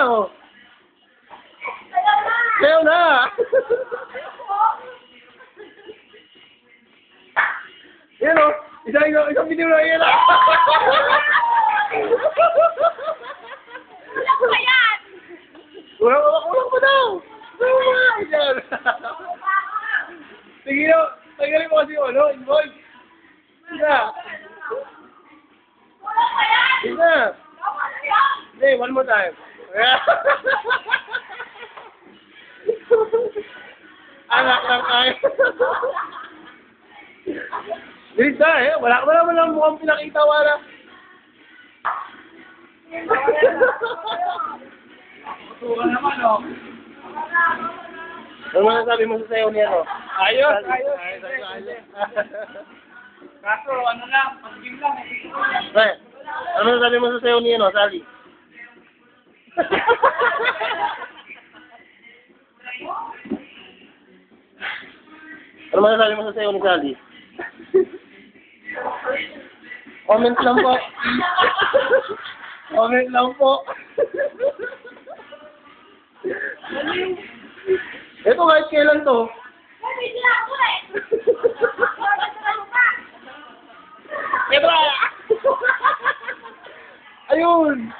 oh. Sayaw na. Yan o. Isang video na yan. Kulang pa yan! Kulang pa daw. Yan. Sige nyo. Tagalin mo kasi yung ano, invoice. Isa. Kulang pa yan! Isa. Tama na yan! Hindi, one more time. Anak lang tayo. Bilis na eh. Wala naman lang mukhang pinakita wala. Tukan naman, oh. Ano masasabi mo sa sayo niya, no? Ayos. Ayos. Kaso, ano lang, pag-game lang. Pre, ano masasabi mo sa sayo niya, no? Sally? Ano masasabi mo sa sayo ni Sally? Comment lang po. Comment lang po. Ito kahit kailan to. Ay, may sila ako eh! Ayun!